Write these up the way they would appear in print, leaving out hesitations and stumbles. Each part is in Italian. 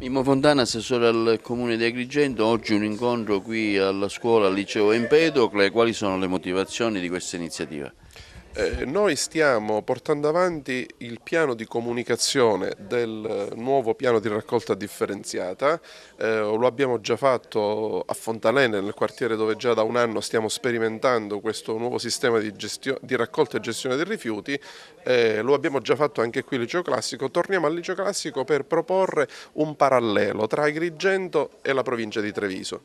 Mimmo Fontana, assessore al Comune di Agrigento, oggi un incontro qui alla scuola, al liceo Empedocle. Quali sono le motivazioni di questa iniziativa? Noi stiamo portando avanti il piano di comunicazione del nuovo piano di raccolta differenziata. Lo abbiamo già fatto a Fontanelle, nel quartiere dove già da un anno stiamo sperimentando questo nuovo sistema di raccolta e gestione dei rifiuti. Lo abbiamo già fatto anche qui al liceo classico. Torniamo al liceo classico per proporre un parallelo tra Agrigento e la provincia di Treviso.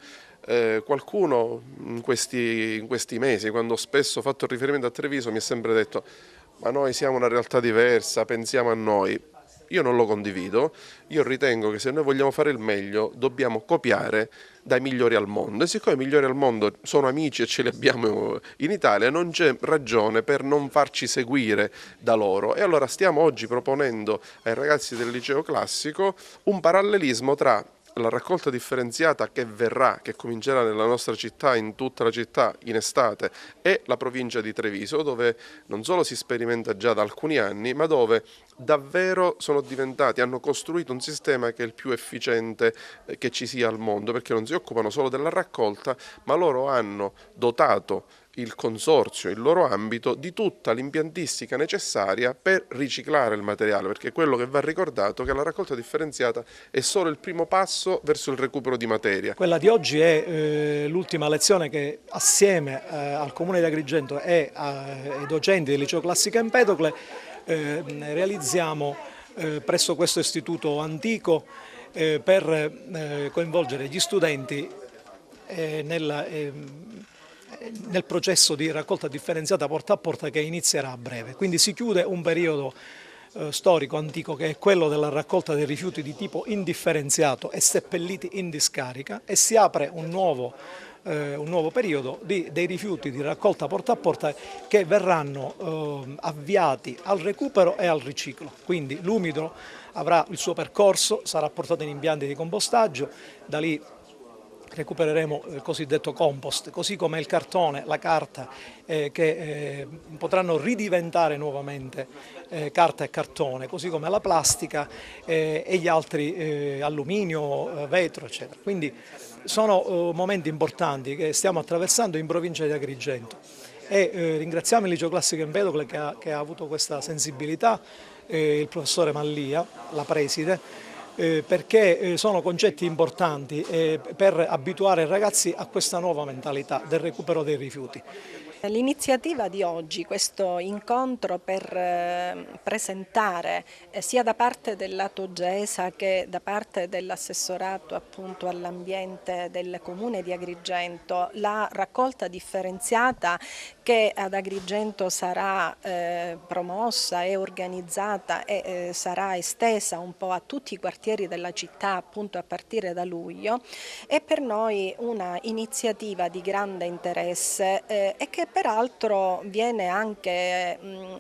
Qualcuno in questi mesi, quando spesso ho fatto riferimento a Treviso, mi è sempre detto: ma noi siamo una realtà diversa, pensiamo a noi. Io non lo condivido. Io ritengo che se noi vogliamo fare il meglio dobbiamo copiare dai migliori al mondo, e siccome i migliori al mondo sono amici e ce li abbiamo in Italia, non c'è ragione per non farci seguire da loro. E allora stiamo oggi proponendo ai ragazzi del liceo classico un parallelismo tra la raccolta differenziata che comincerà nella nostra città, in tutta la città, in estate, e la provincia di Treviso, dove non solo si sperimenta già da alcuni anni, ma dove davvero hanno costruito un sistema che è il più efficiente che ci sia al mondo, perché non si occupano solo della raccolta, ma loro hanno dotato il consorzio, il loro ambito, di tutta l'impiantistica necessaria per riciclare il materiale, perché quello che va ricordato è che la raccolta differenziata è solo il primo passo verso il recupero di materia. Quella di oggi è l'ultima lezione che assieme al Comune di Agrigento e ai docenti del Liceo Classico Empedocle realizziamo presso questo istituto antico per coinvolgere gli studenti nel processo di raccolta differenziata porta a porta che inizierà a breve. Quindi si chiude un periodo storico antico che è quello della raccolta dei rifiuti di tipo indifferenziato e seppelliti in discarica, e si apre un nuovo periodo dei rifiuti di raccolta porta a porta che verranno avviati al recupero e al riciclo. Quindi l'umido avrà il suo percorso, sarà portato in impianti di compostaggio, da lì recupereremo il cosiddetto compost, così come il cartone, la carta, che potranno ridiventare nuovamente carta e cartone, così come la plastica e gli altri alluminio, vetro, eccetera. Quindi sono momenti importanti che stiamo attraversando in provincia di Agrigento, e ringraziamo il Liceo Classico Empedocle che ha avuto questa sensibilità, il professore Mallia, la preside, perché sono concetti importanti per abituare i ragazzi a questa nuova mentalità del recupero dei rifiuti. L'iniziativa di oggi, questo incontro per presentare sia da parte del lato GESA che da parte dell'assessorato appunto all'ambiente del Comune di Agrigento la raccolta differenziata che ad Agrigento sarà promossa e organizzata e sarà estesa un po' a tutti i quartieri della città appunto a partire da luglio, è per noi una iniziativa di grande interesse e che peraltro viene anche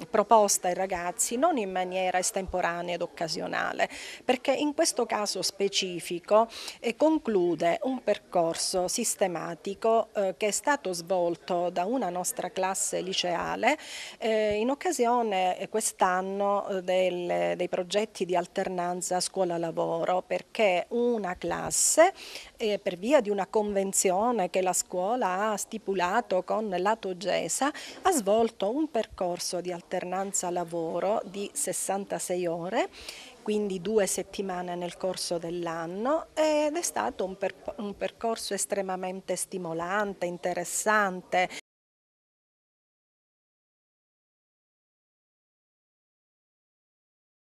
proposta ai ragazzi non in maniera estemporanea ed occasionale, perché in questo caso specifico conclude un percorso sistematico che è stato svolto da una nostra classe liceale in occasione quest'anno dei progetti di alternanza scuola-lavoro, perché una classe per via di una convenzione che la scuola ha stipulato con lato GESA ha svolto un percorso di alternanza lavoro di 66 ore, quindi 2 settimane nel corso dell'anno, ed è stato un percorso estremamente stimolante, interessante,